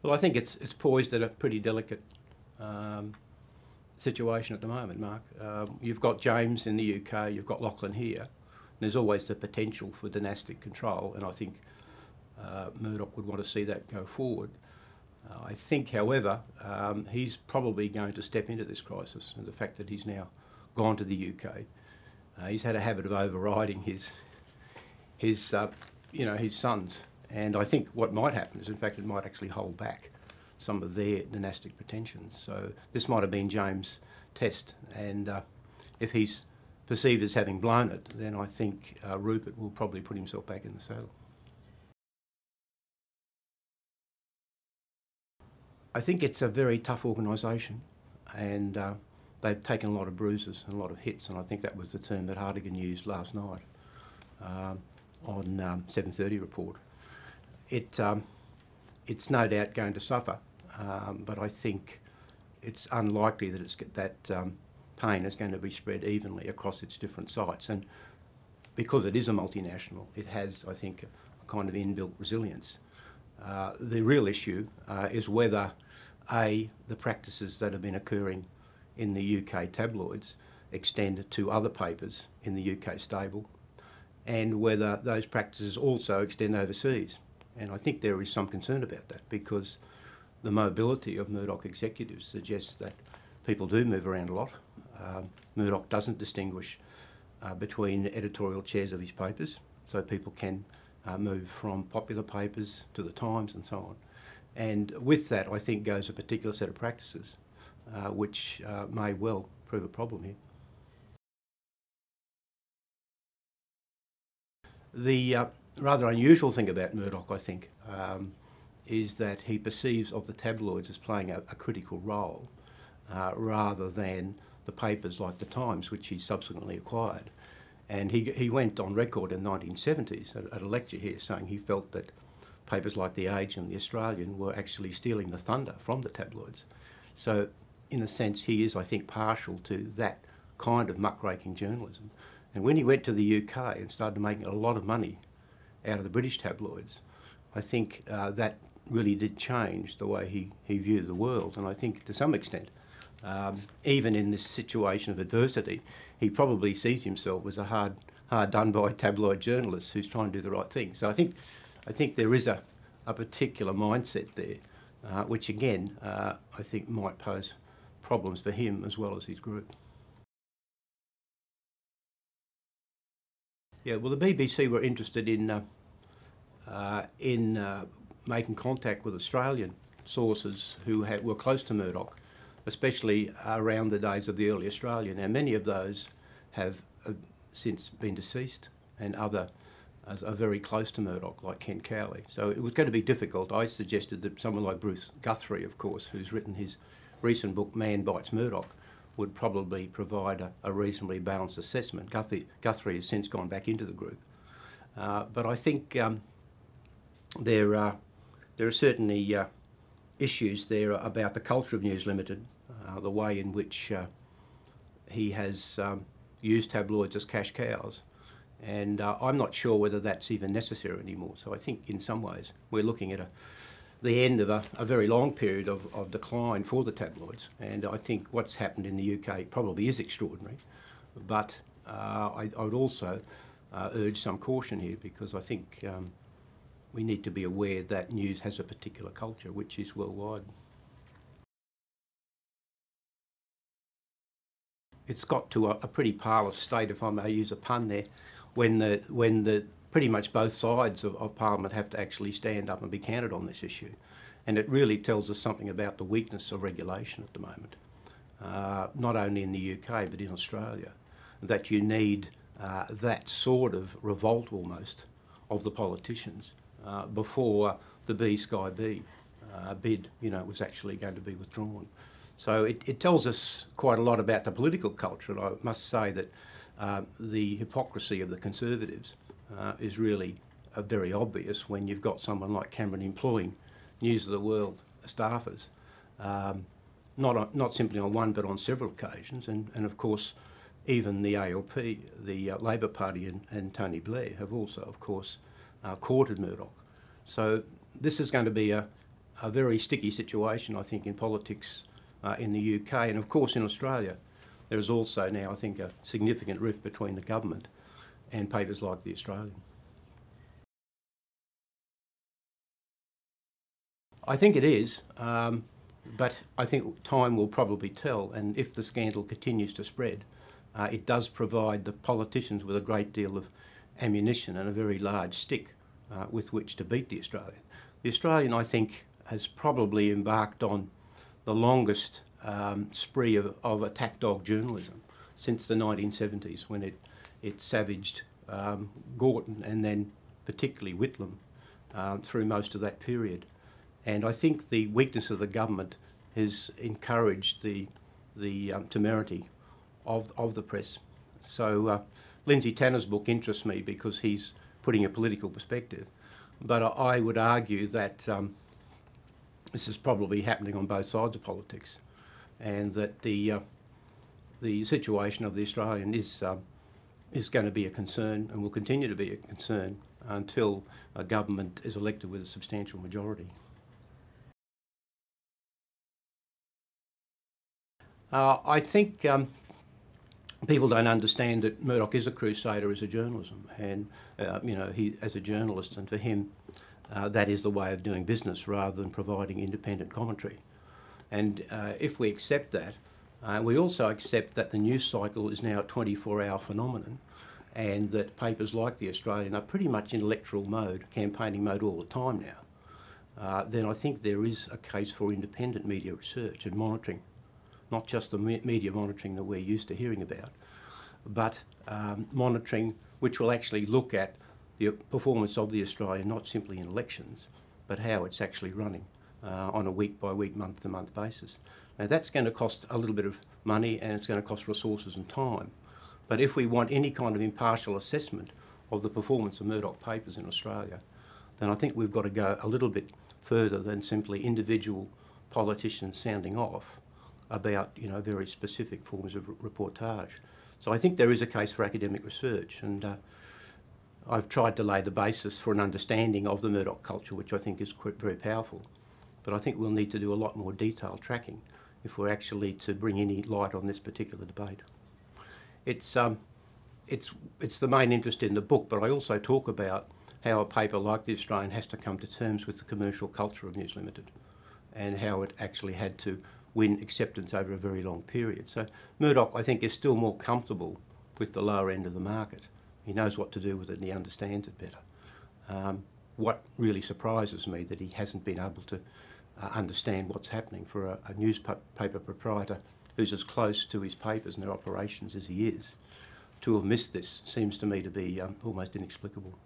Well, I think it's poised at a pretty delicate situation at the moment, Mark. You've got James in the UK, you've got Lachlan here. There's always the potential for dynastic control, and I think Murdoch would want to see that go forward. I think, however, he's probably going to step into this crisis, and the fact that he's now gone to the UK, he's had a habit of overriding his sons. And I think what might happen is, in fact, it might actually hold back some of their dynastic pretensions. So this might have been James' test, and if he's perceived as having blown it, then I think Rupert will probably put himself back in the saddle. I think it's a very tough organisation, and they've taken a lot of bruises and a lot of hits, and I think that was the term that Hartigan used last night on 7:30 report. It's no doubt going to suffer, but I think it's unlikely that pain is going to be spread evenly across its different sites. And because it is a multinational, it has, I think, a kind of inbuilt resilience. The real issue is whether, A, the practices that have been occurring in the UK tabloids extend to other papers in the UK stable, and whether those practices also extend overseas. And I think there is some concern about that, because the mobility of Murdoch executives suggests that people do move around a lot. Murdoch doesn't distinguish between editorial chairs of his papers, so people can move from popular papers to the Times and so on. And with that, I think, goes a particular set of practices, which may well prove a problem here. The rather unusual thing about Murdoch, I think, is that he perceives of the tabloids as playing a critical role rather than the papers like the Times, which he subsequently acquired. And he went on record in the 1970s at a lecture here saying he felt that papers like The Age and The Australian were actually stealing the thunder from the tabloids. So in a sense, he is, I think, partial to that kind of muckraking journalism. And when he went to the UK and started making a lot of money out of the British tabloids, I think that really did change the way he viewed the world. And I think to some extent, even in this situation of adversity, he probably sees himself as a hard done by tabloid journalist who's trying to do the right thing. So I think there is a particular mindset there, which again, I think might pose problems for him as well as his group. Yeah, well, the BBC were interested in making contact with Australian sources who were close to Murdoch, especially around the days of the early Australian. Now, many of those have since been deceased, and others are very close to Murdoch, like Ken Cowley. So it was going to be difficult. I suggested that someone like Bruce Guthrie, of course, who's written his recent book, Man Bites Murdoch, would probably provide a reasonably balanced assessment. Guthrie has since gone back into the group. But I think there are certainly issues there about the culture of News Limited, the way in which he has used tabloids as cash cows. And I'm not sure whether that's even necessary anymore. So I think in some ways we're looking at the end of a very long period of decline for the tabloids. And I think what's happened in the UK probably is extraordinary. But I would also urge some caution here, because I think we need to be aware that news has a particular culture which is worldwide. It's got to a pretty parlous state, if I may use a pun there, when the pretty much both sides of Parliament have to actually stand up and be counted on this issue. And it really tells us something about the weakness of regulation at the moment, not only in the UK but in Australia, that you need that sort of revolt almost of the politicians before the B-Sky B bid was actually going to be withdrawn. So it tells us quite a lot about the political culture, and I must say that the hypocrisy of the Conservatives is really very obvious when you've got someone like Cameron employing News of the World staffers, not simply on one but on several occasions, and of course even the ALP, the Labor Party and Tony Blair have also, of course, courted Murdoch. So this is going to be a a very sticky situation, I think, in politics in the UK, and of course in Australia. There is also now, I think, a significant rift between the government and papers like The Australian. I think it is, but I think time will probably tell, and if the scandal continues to spread, it does provide the politicians with a great deal of ammunition and a very large stick with which to beat The Australian. The Australian, I think, has probably embarked on the longest spree of attack dog journalism since the 1970s, when it savaged Gorton and then particularly Whitlam through most of that period. And I think the weakness of the government has encouraged the temerity of the press. So Lindsay Tanner's book interests me because he's putting a political perspective, but I would argue that this is probably happening on both sides of politics, and that the situation of The Australian is going to be a concern and will continue to be a concern until a government is elected with a substantial majority. I think people don't understand that Murdoch is a crusader as a journalism, and you know, he as a journalist, and for him that is the way of doing business rather than providing independent commentary. And if we accept that, we also accept that the news cycle is now a 24-hour phenomenon, and that papers like The Australian are pretty much in electoral mode, campaigning mode all the time now, then I think there is a case for independent media research and monitoring, not just the media monitoring that we're used to hearing about, but monitoring which will actually look at the performance of The Australian, not simply in elections, but how it's actually running on a week-by-week, month-to-month basis. Now that's going to cost a little bit of money, and it's going to cost resources and time. But if we want any kind of impartial assessment of the performance of Murdoch papers in Australia, then I think we've got to go a little bit further than simply individual politicians sounding off about, you know, very specific forms of reportage. So I think there is a case for academic research, and I've tried to lay the basis for an understanding of the Murdoch culture, which I think is very powerful. But I think we'll need to do a lot more detailed tracking if we're actually to bring any light on this particular debate. It's the main interest in the book, but I also talk about how a paper like The Australian has to come to terms with the commercial culture of News Limited, and how it actually had to win acceptance over a very long period. So Murdoch, I think, is still more comfortable with the lower end of the market. He knows what to do with it and he understands it better. What really surprises me that he hasn't been able to understand what's happening for a newspaper proprietor who's as close to his papers and their operations as he is. To have missed this seems to me to be almost inexplicable.